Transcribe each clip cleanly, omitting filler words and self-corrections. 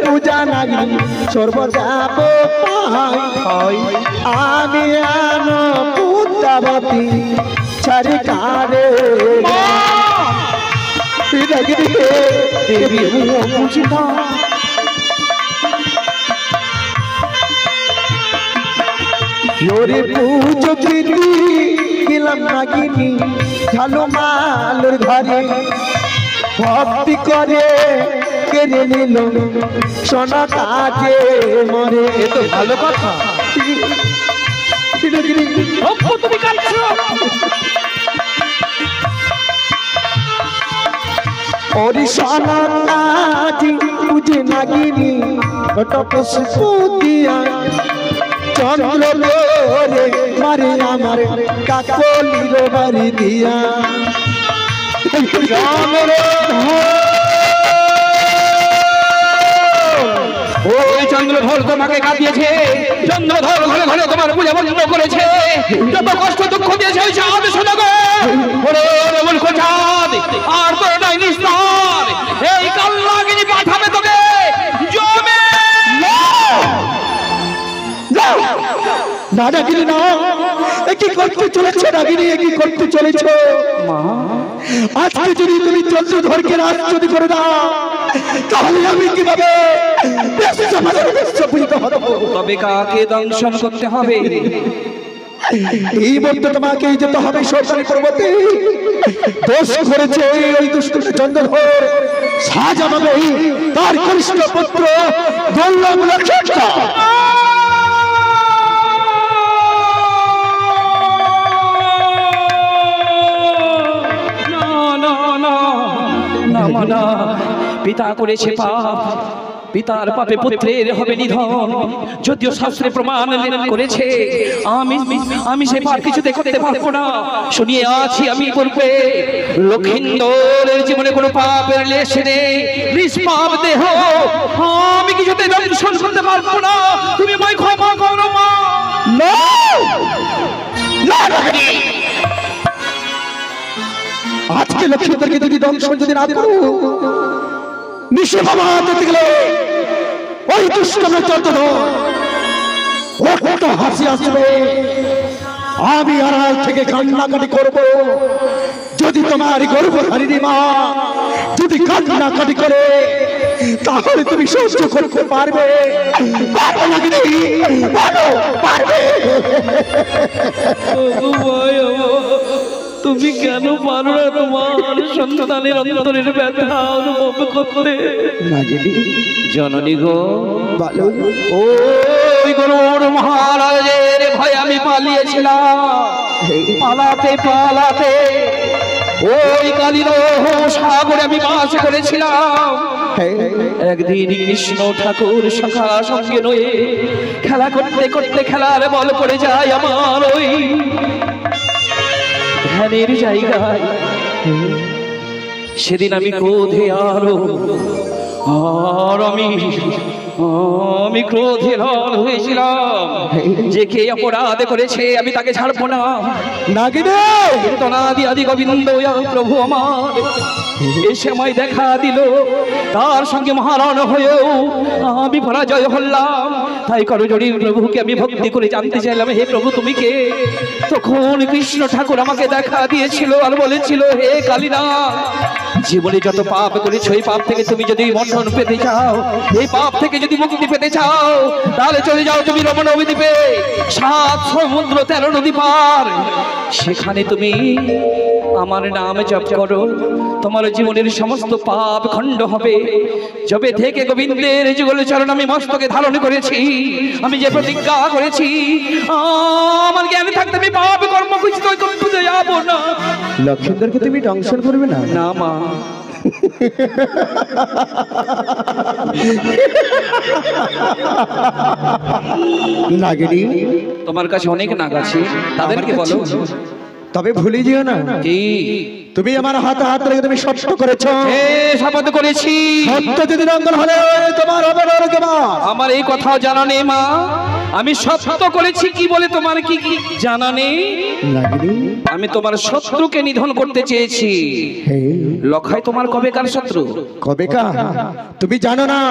পূজা নাগি সর্বদাপ আমি আনো পুত্রাবতী ছাড়ি কারে পুজো কীর্তি গেলাম নাগিনী ঝালো মালুর ঘরে ভক্তি করে কেড়ে নিল সোনা কাজে মরে। এ তো ভালো কথা। তুমি কাঁদছো? ওরে সোনা কাজে বুঝে নাগিনী তপস্য দিয়া চন্দ্র রে মারে আমার কাকলির বাড়ি দিয়া ওই চন্দ্রধর তোমাকে কাঁদিয়েছে, চন্দ্রধর ঘরে ঘরে তোমার পূজা বন্ধ করেছে, যত কষ্ট দুঃখ দিয়েছে ওই চাঁদ শোনা গো। ওরে মূর্খ চাঁদ, আর তোর নাই নিস্তার, এই কালনাগিনী পাঠাবে তোকে জমে। না নাগিনী না, কি করতে চলেছে নাগিনী, কি করতে চলেছ মা? আজকে যদি তুমি চন্দ্রধরকে রাজ যদি করে দাও তাহলে আমি কিভাবে তবে কাকে দংশন করতে হবে? এই মধ্যে তোমাকে যেতে হবে সরকারি পর্বতে। দোষ করেছে ওই দুষ্ট চন্দ্রধর, সাজা পাবে তার কনিষ্ঠ পুত্র দুর্লভ লক্ষণটা। পিতা করেছে পাপ, পিতার পাপে পুত্রের হবে নিধন। যদিও শাস্ত্রে প্রমাণ করেছে, আমি সে পাপ কিছুতে করতে পারবো না। শুনিয়ে আছি আমি পূর্বে লক্ষিন্দরের জীবনে কোনো পাপের লেশ নেই, নিষ্পাপ দেহ, আমি কিছুতে দংশন করতে পারবো না। তুমি আমায় ক্ষমা করো মা। আজকে লক্ষ্মীদেরকে যদি দংশন যদি না করো, নিশে বাবা যেতে গেলে ওই দুষ্টম চন্দ্রধর হাসি আসবে, আমি আড়াল থেকে কান্নাকাটি করব। যদি তোমার গর্ভধারিণী মা যদি কান্নাকাটি করে তাহলে তুমি সহ্য করতে পারবে? পারবে? তুমি কেন পারো না তোমার সন্তানের অন্তরের ব্যথা অনুভব করতে? জননী গো, ওই গরুর মহারাজের ভয়ে আমি পালিয়েছিলাম। পালাতে পালাতে ওই কালীর সাগরে আমি বাস করেছিলাম। একদিন কৃষ্ণ ঠাকুর সখা সঙ্গে নয়ে খেলা করতে করতে খেলার বল পড়ে যায় আমার ওই ধ্যানের জায়গায়। সেদিন আমি ক্রোধে আর আমি ক্রোধে লাল হয়েছিলাম যে কে অপরাধ করেছে আমি তাকে ছাড়বো না। নাগিনী আদি গোবিন্দ প্রভু আমার এই সময় দেখা দিল, তার সঙ্গে মহারণ হয়েও আমি পরাজয় হলাম। তাই করজোড়ি প্রভুকে আমি ভক্তি করে জানতে চাইলাম, হে প্রভু তুমি কে? তখন কৃষ্ণ ঠাকুর আমাকে দেখা দিয়েছিল আর বলেছিল, হে কালীনাথ, জীবনে যত পাপ করেছো এই পাপ থেকে তুমি যদি মোচন পেতে চাও, এই পাপ থেকে যদি মুক্তি পেতে চাও, তাহলে চলে যাও তুমি রমণ দ্বীপে, 7 সমুদ্র 13 নদী পার, সেখানে তুমি আমার নাম জপ করো, তোমার জীবনের সমস্ত পাপ খণ্ড হবে। যবে থেকে গোবিন্দের যুগল চরণ আমি মস্তকে ধারণ করেছি, আমি যে প্রতিজ্ঞা করেছি আমার জ্ঞান থাকতে আমি পাপ কর্ম কিছু করতে যাব না। লক্ষ্মীদেরকে তুমি দংশন করবে না? না মা। নাগিনী, তোমার কাছে অনেক নাগ আছে, তাদেরকে বলো। তবে ভুলে যেও না, কি তুমি আমার হাতে হাত রেখে তুমি শপথ করেছো। শপথ করেছি, সত্য যদি রঙ্গন হলে তোমার হবে নরকে বাস। আমার এই কথাও জানা নেই মা। আমি সত্য করেছি কি বলে তোমার কি কি জানা নেই? নাগিনী আমি তোমার শত্রুকে নিধন করতে চেয়েছি। হে লখাই তোমার কবেকার শত্রু? কবেকা তুমি জানো না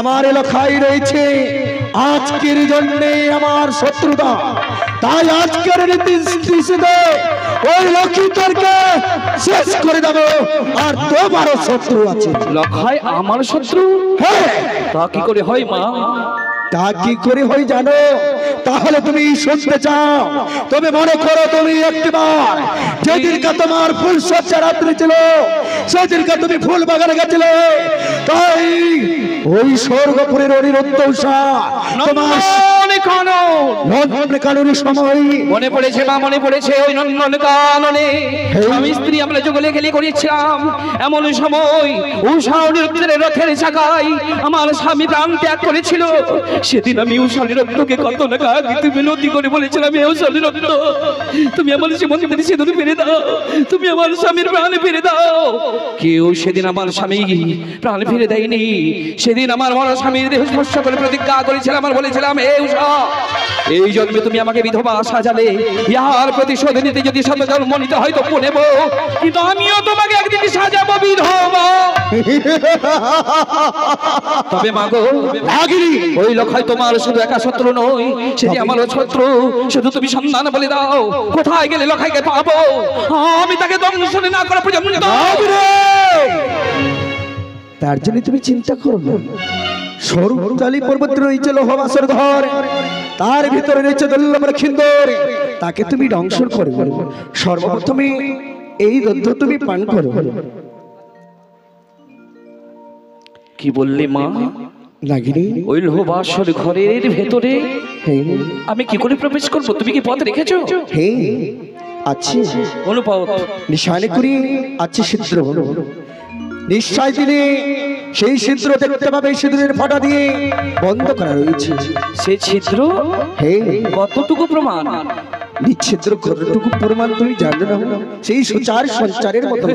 আমার এলাকায় রয়েছে আজকের জন্যে আমার শত্রুতা, তাই আজকের নীতিশে ওই লক্ষিতরকে শেষ করে দেবো। আর তোমারও শত্রু আছে। লখাই আমার শত্রু? হ্যাঁ তা কি করে হয় মা? তা কি করে হয় জানো? তাহলে তুমি শুনতে চাও? তবে মনে করো তুমি একটিবার যেদিনকে তোমার ফুল সজ্জা রাত্রি ছিল, সেদিনকে তুমি ফুল বাগানে গেছিলে, তাই ওই স্বর্গপুরের অনিরুদ্ধ উষা তোমার কানুনের সময় মনে পড়েছে মা, মনে পড়েছে ওই নন্দন কাননে স্বামী স্ত্রী আমরা জঙ্গলে গেলে করেছিলাম। এমন সময় উষা অনিরুদ্ধের রথের চাকায় আমার স্বামী প্রাণ ত্যাগ করেছিল। সেদিন আমি উষা অনিরুদ্ধকে কত না কাঁদিতে বিনতি করে বলেছিলাম, হে উষা অনিরুদ্ধ, তুমি আমার জীবনের সিঁদুর ফিরে দাও, তুমি আমার স্বামীর প্রাণ ফিরে দাও। কেউ সেদিন আমার স্বামী প্রাণ ফিরে দেয়নি। সেদিন আমার মরা স্বামীর দেহ স্পর্শ করে প্রতিজ্ঞা করেছিলাম, আর বলেছিলাম, হে উষা, এই জন্মে তুমি আমাকে বিধবা সাজালে, ইহার প্রতিশোধ নিতে যদি শত জন্ম নিতে হয় তো নেব, কিন্তু আমিও তোমাকে একদিন সাজাবো বিধবা। তবে মাগো নাগিনী ওই লখাই তোমার শুধু একা শত্রু নয়, সেটি আমার শত্রু। শুধু তুমি সন্ধান বলে দাও, কোথায় গেলে লখাইকে পাবো, আমি তাকে দংশন না করা পর্যন্ত। তার জন্য তুমি চিন্তা করো না। সরুতালি পর্বত রয়েছে লোহবাসর ঘর, তার ভিতরে রয়েছে দুর্লভ খিন্দর, তাকে তুমি দংশন করবে। সর্বপ্রথমে এই দগ্ধ তুমি পান করো। কি বললি মা? নাগিনী ওই লোহবাসর ঘরের ভেতরে আমি কি করে প্রবেশ করবো? তুমি কি পথ রেখেছো? হে আছে অনুপথ নিশানে করি আছে ছিদ্র, নিশ্চয় তিনি সেই ছিদ্র দেখতে পাবে। সিঁদুরের ফাটা দিয়ে বন্ধ করা রয়েছে। সে ছিদ্র হে কতটুকু প্রমাণ? নিচ্ছিদ্র কতটুকু প্রমাণ তুমি জানো না? সেই সুচার সঞ্চারের মতো।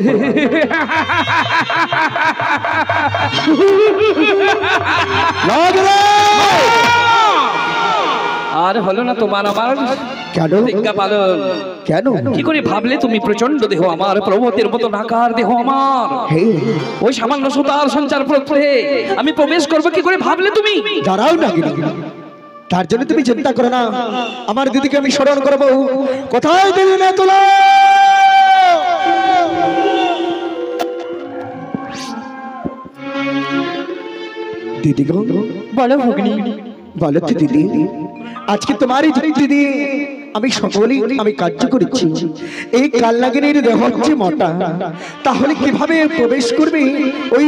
আর হলো না তোমার আমার কেন প্রতিজ্ঞা পালন? কেন কি করে ভাবলে তুমি? প্রচন্ড দেহ আমার, পর্বতের মতো নাকার দেহ আমার, হে ওই সামান্য সুতার সঞ্চার পথে আমি প্রবেশ করবো কি করে ভাবলে তুমি? দাঁড়াও নাগিনী, তার জন্য তুমি চিন্তা করো না। আমার দিদিকে আমি স্মরণ করবো। কোথায় দিদি না তোলা? দিদি গো বলো ভগ্নী। বলো তো দিদি, আজকে তোমারই দিদি আমি সকলেই আমি কার্য করেছি। এই কালনাগিনীর দেহ হচ্ছে মোটা, তাহলে কিভাবে প্রবেশ করবে ওই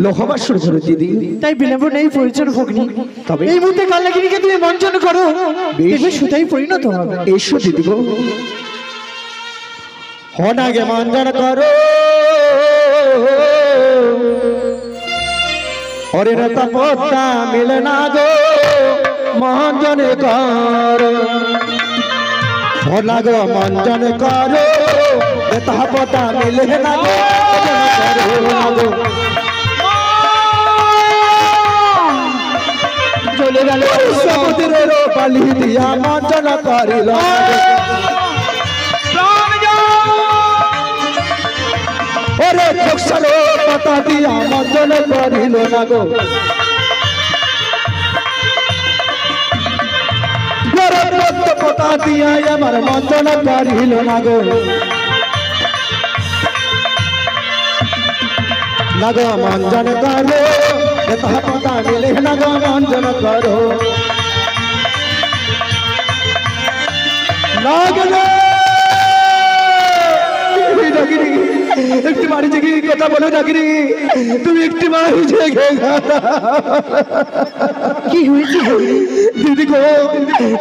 লোহবাসর ঘরে দিদি? তাই বিলম্ব নেই প্রয়োজন ভগ্নী। তবে এই মুহূর্তে কালনাগিনীকে তুমি মঞ্চন করো, দেখবে সুতাই পরিণত হবে। এসো দিদি গো, হনাগে মঞ্জন করো, হরে রতা পদ্মা মিলে না গো মঞ্জন করো, হনাগ মঞ্জন করো, রতা পদ্মা মিলে না গো চলে গেল সমুদ্রের বালি দিয়া মঞ্জন করিল, ওরে চোখসালো পাতা দিয়া মঞ্জন করিল না গো, ওরে পদ্ম পাতা দিয়া আমার মঞ্জন করিল না গো, না গো মঞ্জন করো, রতা পদ্মা মিলে না গো মঞ্জন করো, নাগিনী নাগিনী একটু বাড়ি জেগে কথা বলো নাগিনী, তুমি একটু বাড়ি জেগে কি হয়েছে দিদি গো?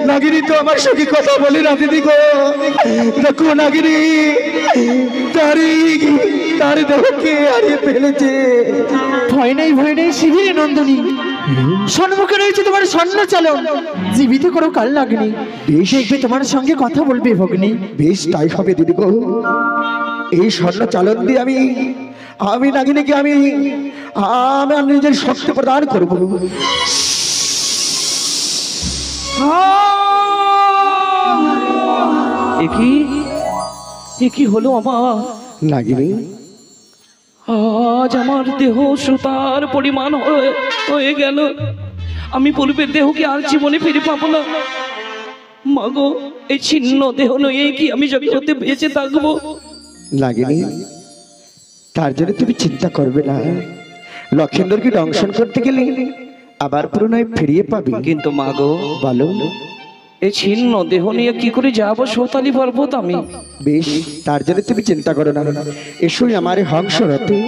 নাগিনী তো আমার সঙ্গে কথা বলে না দিদি গো। দেখো নাগিনী তার দেহকে হারিয়ে ফেলেছে। ভয় নেই শিবিরে নন্দনী, সম্মুখে রয়েছে তোমার স্বর্ণ চালন, জীবিত করো কালনাগিনী, দেখবে তোমার সঙ্গে কথা বলবে ভগ্নী। বেশ তাই হবে দিদি গো। এই স্বর্ণ চালন দিয়ে আমি নাগিনীকে আমি নিজের শক্তি প্রদান করব। কি হলো আমার? নাগিনী, আজ আমার দেহ সুতার পরিমাণ হয়ে গেল। আমি পূর্বের দেহকে আর জীবনে ফিরে পাবো না। মাগো, এই ছিন্ন দেহ নয়ে কি আমি জগতে বেঁচে থাকবো? নাগিনী, তার জন্য তুমি চিন্তা করবে না। লক্ষেন্দরকে দংশন করতে গেলে আবার পুনরায় ফিরিয়ে পাবে। কিন্তু মাগো, বলো। এই ছিন্ন দেহ নিয়ে কি করে যাবো সৌতালি পর্বত আমি? বেশ, তার জন্য তুমি চিন্তা করো না। এসোই আমার হংস রথে,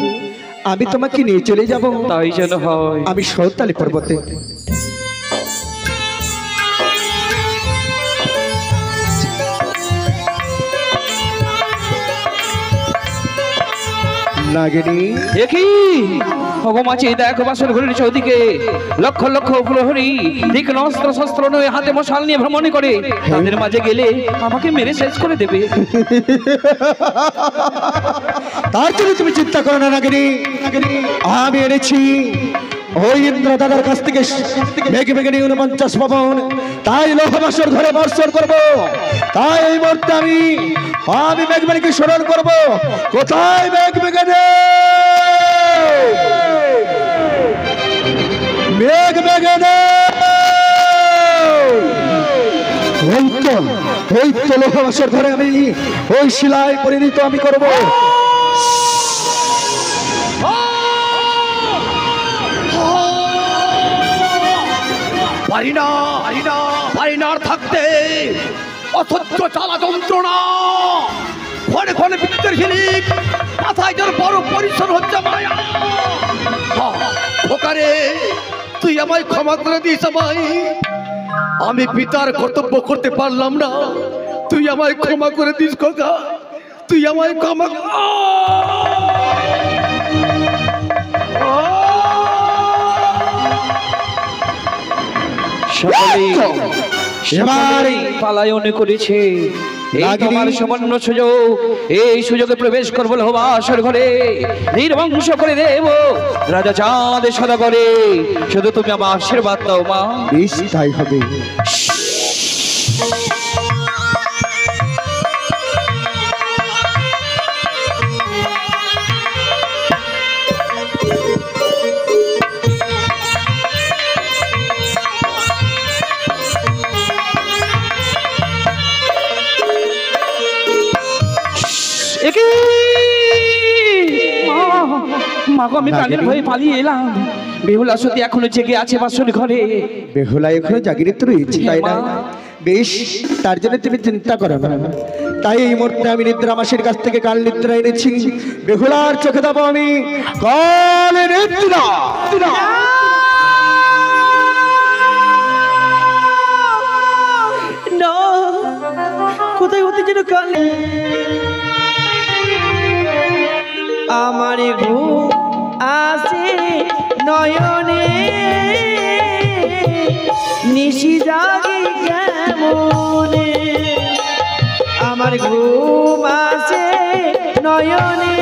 আমি তোমাকে নিয়ে চলে যাব। তাই যেন হয়। আমি সৌতালি পর্বতে। নাগিনী, দেখি ভগমাচি দেখো বাসর ঘড়ির চৌদিকে লক্ষ লক্ষ প্রহরী তীক্ষ্ণ অস্ত্র শস্ত্র নয় হাতে মশাল নিয়ে ভ্রমণ করে। তাদের মাঝে গেলে আমাকে মেরে শেষ করে দেবে। তার জন্য তুমি চিন্তা করো না নাগিনী। আমি এনেছি ওই ইন্দ্র দাদার কাছ থেকে মেঘে মেঘে নিয়ে 49 ভবন, তাই লোহবাসর ঘরে বর্ষণ করবো। তাই এই মুহূর্তে আমি মেঘমেঘকে স্মরণ করবো। কোথায় মেঘমেঘে ওই তো লোহবাসর ঘরে আমি ওই শিলায় পরিণত আমি করবো। পারি না থাকতে অসহ্য জ্বালা যন্ত্রণা, ঘরে ঘরে বিদ্যুতের ঝিলিক, মাথায় যেন বড় পরিশ্রম হচ্ছে মায়া। ওখানে তুই আমায় ক্ষমা করে দিস আমায়। আমি পিতার কর্তব্য করতে পারলাম না, তুই আমায় ক্ষমা করে দিস খোকা, তুই আমায় ক্ষমা। সকলেই পালায়ন করেছে। এই তোমার সামান্য সুযোগ, এই সুযোগে প্রবেশ করবো লোহবাসর ঘরে, নির্বংশ করে দেব রাজা চাঁদ সদাগরে। শুধু তুমি আমার আশীর্বাদ দাও মা। বেশ, তাই হবে। মাগো, আমি প্রাণের ভয়ে পালিয়ে এলাম। বেহুলা সতী এখনো জেগে আছে বাসর ঘরে। বেহুলা এখনো জাগিরিত রয়েছে, তাই না? বেশ, তার জন্য তুমি চিন্তা করো না। তাই এই মুহূর্তে আমি নিদ্রা মাসির কাছ থেকে কাল নিদ্রা এনেছি। বেহুলার চোখে দেবো আমি কাল নিদ্রা। না, কোথায় হতে যেন কাল আমার ঘুম আসে নয়নে, নিশি জাগে কেমনে। আমার ঘুম আসে নয়নে,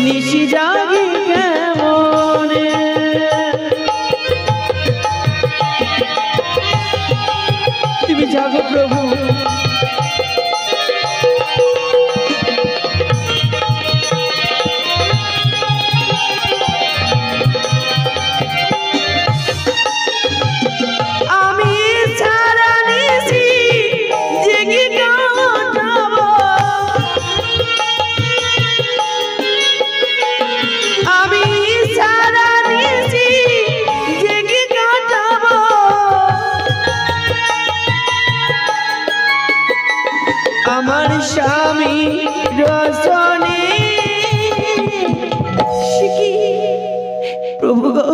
নিশি জাগে কেমনে। তুমি জাগো প্রভু, আমার স্বামী রসনে। প্রভু গো,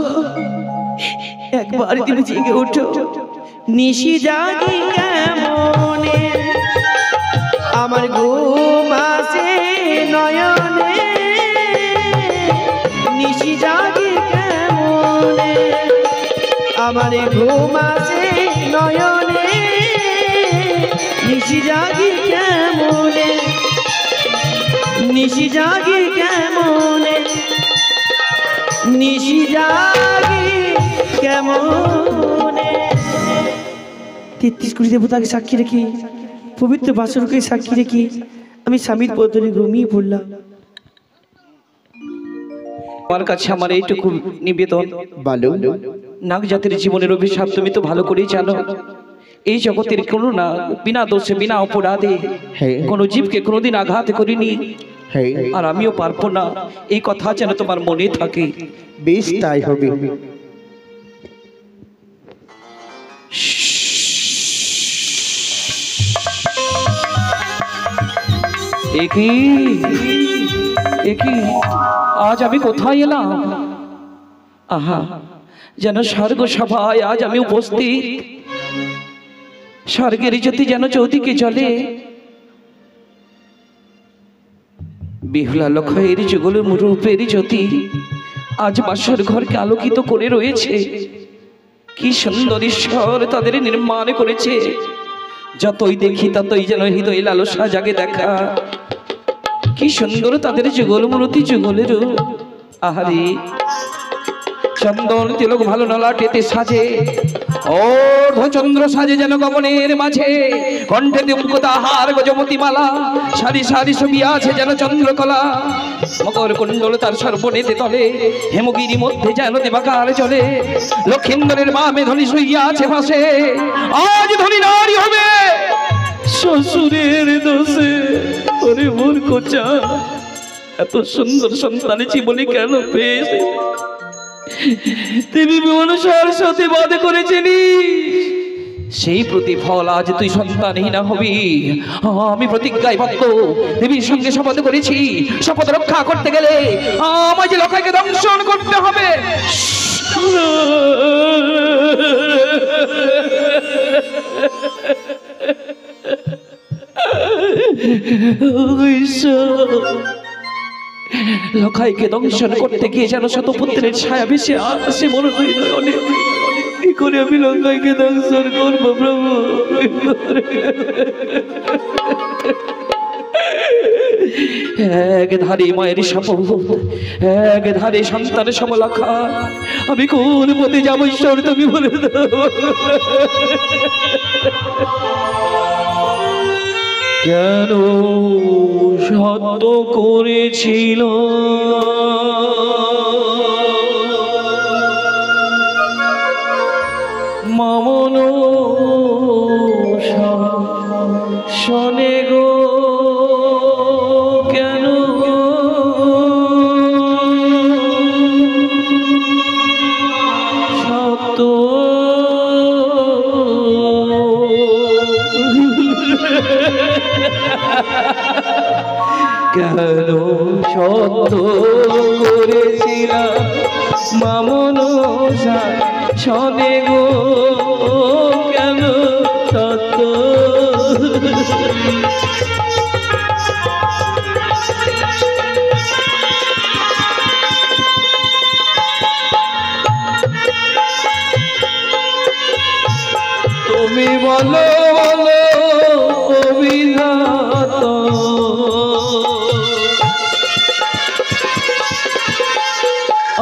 একবার তুমি জেগে ওঠো, নিশি জাগি কেমনে। আমার ঘুম আসে নয়নে, নিশি জাগি কেমনে। আমার ঘুম আসে নয়নে, নিশি জাগি কেমনে। নিশি জাগি কেমনে, নিশি জাগি কেমনে। 33 কোটি দেবতাকে সাক্ষী রেখে, পবিত্র বাসরকে সাক্ষী রেখে আমি স্বামীর পদরে ঘুমিয়ে পড়লাম। আমার কাছে আমার এইটুকু নিবেদন, বলো। নাগ জাতির জীবনের অভিশাপ তুমি তো ভালো করেই জানো। এই জগতের কোনো না বিনা দোষে বিনা অপরাধে হ্যাঁ। কোনো জীবকে কোনোদিন আঘাত করিনি, হ্যাঁ, আর আমিও পারবো না। এই কথা যেন তোমার মনে থাকে। বেশ তাই হবে। একই একই আজ আমি কোথায় এলাম? আহা, যেন স্বর্গ সভায় আজ আমি উপস্থিত। স্বর্গের জ্যোতি যেন চৌদিকে জ্বলে। বিহুলা লক্ষের যুগল রূপের জ্যোতি আজ বাসর ঘরকে আলোকিত করে রয়েছে। কি সুন্দর ঈশ্বর তাদের নির্মাণ করেছে। যতই দেখি ততই যেন হৃদয় লালসা জাগে দেখা। কি সুন্দর তাদের যুগল মূর্তি, যুগলের আহারে চন্দন তিলক ভালো নলাটেতে সাজে, অর্ধচন্দ্র সাজে যেন গগনের মাঝে। কণ্ঠে মুক্তাহার গজমতি মালা, সারি সারি ছবি আছে যেন চন্দ্রকলা। মকর কুণ্ডল তার সর্বনেতে তলে, হেমগিরি মধ্যে যেন দেবাকার চলে। লক্ষিন্দরের বামে ধনী শুইয়া আছে পাশে, আজ ধনী নারী হবে শ্বশুরের দোষে। ওরে মোর কোচা, এত সুন্দর সন্তান জীবনে কেন পেয়েছে? দেবী মনসার সাথে বাদ করেছিলি, সেই প্রতিফল আজ তুই সন্তানহীনা হবি। আমি প্রতিজ্ঞায় বদ্ধ, দেবীর সঙ্গে শপথ করেছি। শপথ রক্ষা করতে গেলে আমায় যে লোকাইকে দংশন করতে হবে। লখাইকে দংশন করতে গিয়ে যেন শতপুত্রের ছায়া ভেসে আসে মনে হয়। অনেক কি করে আমি লখাইকে দংশন করবো প্রভু? এক ধারে মায়ের শপথ, এক ধারে সন্তানের সমলখা। আমি কোন পথে যাবো ঈশ্বর তুমি বলে দাও। কেন সত্য করেছিল মামন শোনে গো, কেন সত্য কেন সত্য করেছিলাম মামন শোনে গো, কেন সত্য। তুমি বলো বলো অভিঘাত,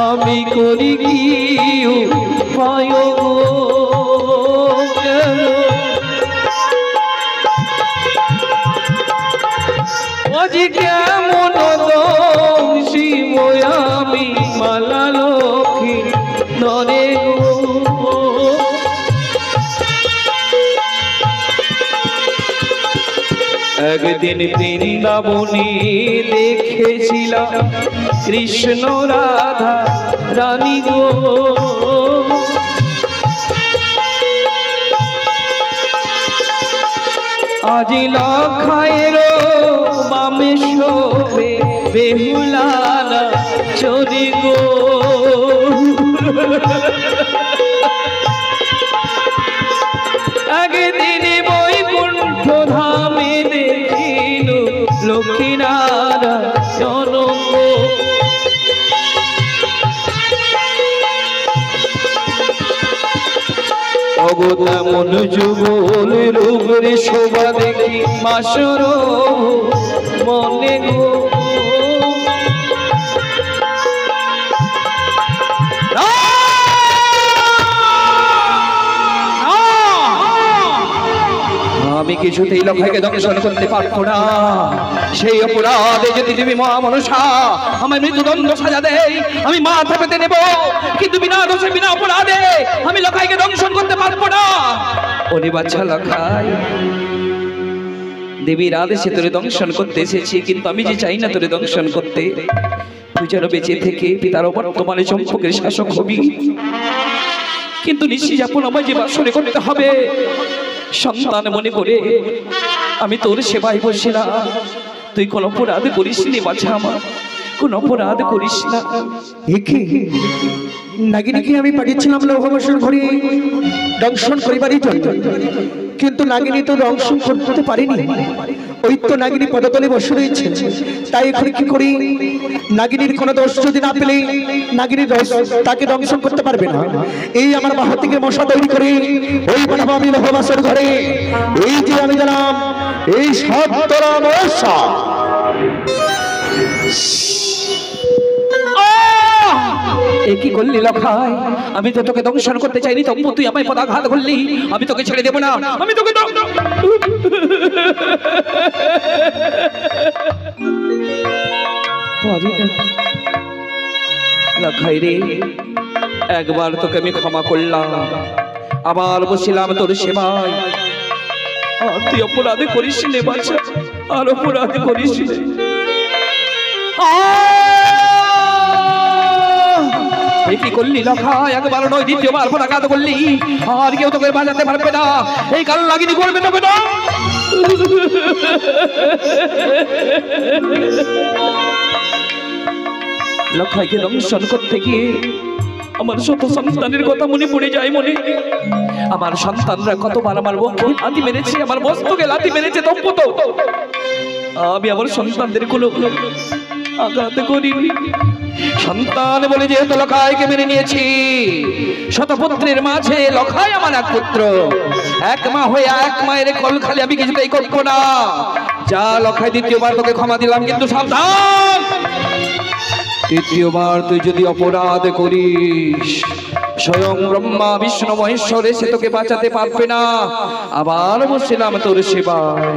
আমি করি কি উপায় গো, কেন আজি কেমন দোষী আমি মালা লক্ষ্মী নরে গো। একদিন বৃন্দাবনে দেখেছিলাম কৃষ্ণ রাধা রানী গো। আজি লখায়ের বামে শোভে বেহুলানা চরি গো। একদিন বৈকুণ্ঠ ধামে দেখিল লক্ষ্মীনারায়ণ গো। অগতেমন যুগল রূপের শোভা দেখি মাসর মনে গো। কিছুতেই লক্ষ্যকে দংশন করতে পারবো না। সেই অপরাধে যদি তুমি মা মনসা আমার মৃত্যুদণ্ড সাজা দেয়, আমি মাথা পেতে নেব, কিন্তু বিনা দোষে বিনা অপরাধে আমি লক্ষ্যকে দংশন করতে পারবো না। ওরে বাচ্চা লক্ষ্য, দেবীর আদেশে তোরে দংশন করতে এসেছি, কিন্তু আমি যে চাই না তোরে দংশন করতে। তুই যেন বেঁচে থেকে পিতার বর্তমানে সম্পর্কের শাসক হবি, কিন্তু নিশ্চয় যাপন আমায় যে বাসরে করতে হবে। সন্তান মনে করে আমি তোর সেবায় বসিলাম, তুই কোন অপরাধ করিস নি বাছা, আমার কোন অপরাধ করিস না। একে নাগিনীকে আমি পাঠিয়েছিলাম লৌহবাসর ঘরে দংশন করিবারই জন্য, কিন্তু নাগিনী তো দংশন করতে পারিনি। ওই তো নাগিনী পদতলে বসে রয়েছে, তাই এখন কি করি? নাগিনীর কোনো দোষ যদি না পেলে নাগিনীর দোষ তাকে দংশন করতে পারবে না। এই আমার বাহা থেকে মশা তৈরি করে ওই পাঠাবো আমি লৌহবাসর ঘরে। এই যে আমি গেলাম, এই সত্তরা মশা এ কি করলি লখাই? আমি তো তোকে দংশন করতে চাইনি, তবু তুই আমায় পদাঘাত করলি। আমি তোকে ছেড়ে দেব না, আমি তোকে লখাই রে, একবার তোকে আমি ক্ষমা করলাম, আবার বসিলাম তোর সেবায়। আর তুই অপরাধ করিস নে বাচ্চা, আর অপরাধ করিস নে। কি করলি লখা? একবার নয়, দ্বিতীয়বার পদাঘাত করলি, আর কেউ তোকে বাজাতে পারবে না। এই কাল লাগিনি করবে তোকে না। লক্ষাইকে দংশন করতে গিয়ে আমার শত সন্তানের কথা মনে পড়ে যায়। মনে আমার সন্তানরা কতবার আমার বক্ষে লাথি মেরেছে, আমার মস্তকে লাথি মেরেছে, তবু তো আমি আমার সন্তানদের কোনো আঘাত করিনি। সন্তান বলে যেহেতু লখাইকে মেনে নিয়েছি, শতপুত্রের মাঝে লখাই আমার এক পুত্র। এক মা হয়ে এক মায়ের কল খালি আমি কিছুতেই করবো না। যা লখাই, দ্বিতীয়বার তোকে ক্ষমা দিলাম, কিন্তু সাবধান, তৃতীয়বার তুই যদি অপরাধ করিস, স্বয়ং ব্রহ্মা বিষ্ণু মহেশ্বর এসে তোকে বাঁচাতে পারবে না। আবার বসছিলাম তোর সেবায়।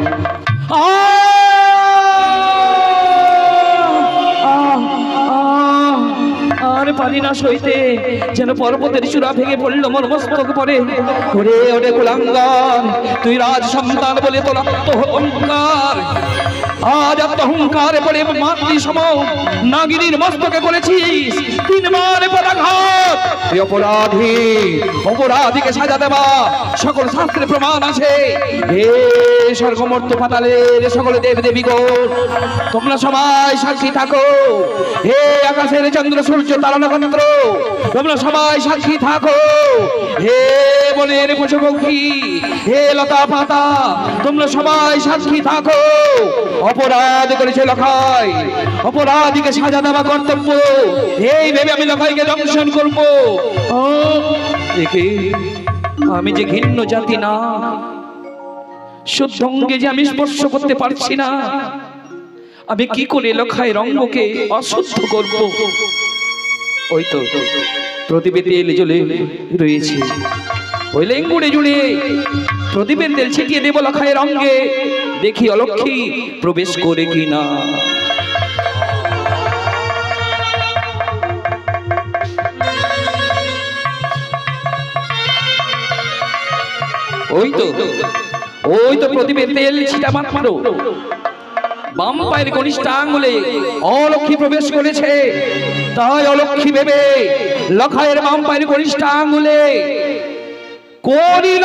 আর পারি না সইতে, যেন পর্বতের চূড়া ভেঙে পড়লো মোর মস্তক পরে। ওরে ওরে কুলাঙ্গার, তুই রাজ সন্তান বলে তোর আত্মহংকার, আজ আত্মহংকারে পড়ে মাতৃ সম নাগিনীর মস্তকে করেছিস 3 বার পদাঘাত। তুই অপরাধী, অপরাধীকে সাজা দেওয়া সকল শাস্ত্রে প্রমাণ আছে। হে স্বর্গমর্ত পাতালের সকল দেব দেবীগণ, তোমরা সবাই সাক্ষী থাকো। হে আকাশের চন্দ্র সূর্য তারা নক্ষত্র, তোমরা সবাই সাক্ষী থাকো। হে বনের পশু পক্ষী, হে লতা পাতা, তোমরা সবাই সাক্ষী থাকো। অপরাধ করেছে লখাই, অপরাধীকে সাজা দেওয়া কর্তব্য। এই ভেবে আমি লখাইকে দংশন করবো। দেখে আমি যে ঘৃণ্য জাতি না, শুদ্ধ অঙ্গে যে আমি স্পর্শ করতে পারছি না, আমি কি করে লখাই রঙ্গকে অশুদ্ধ করব? ওই তো প্রদীপে তেল জ্বলে রয়েছে, ওই লেঙ্গুড়ে জুড়ে প্রদীপের তেল ছিটিয়ে দেব লখাইয়ের অঙ্গে। দেখি অলক্ষী প্রবেশ করে কিনা। ওই তো প্রদীপের তেল ছিটা মাত্র বাম পায়ের কনিষ্ঠ আঙ্গুলে অলক্ষী প্রবেশ করেছে। তাই অলক্ষী ভেবে লখাইয়ের বাম পায়ের কনিষ্ঠ আঙ্গুলে করিল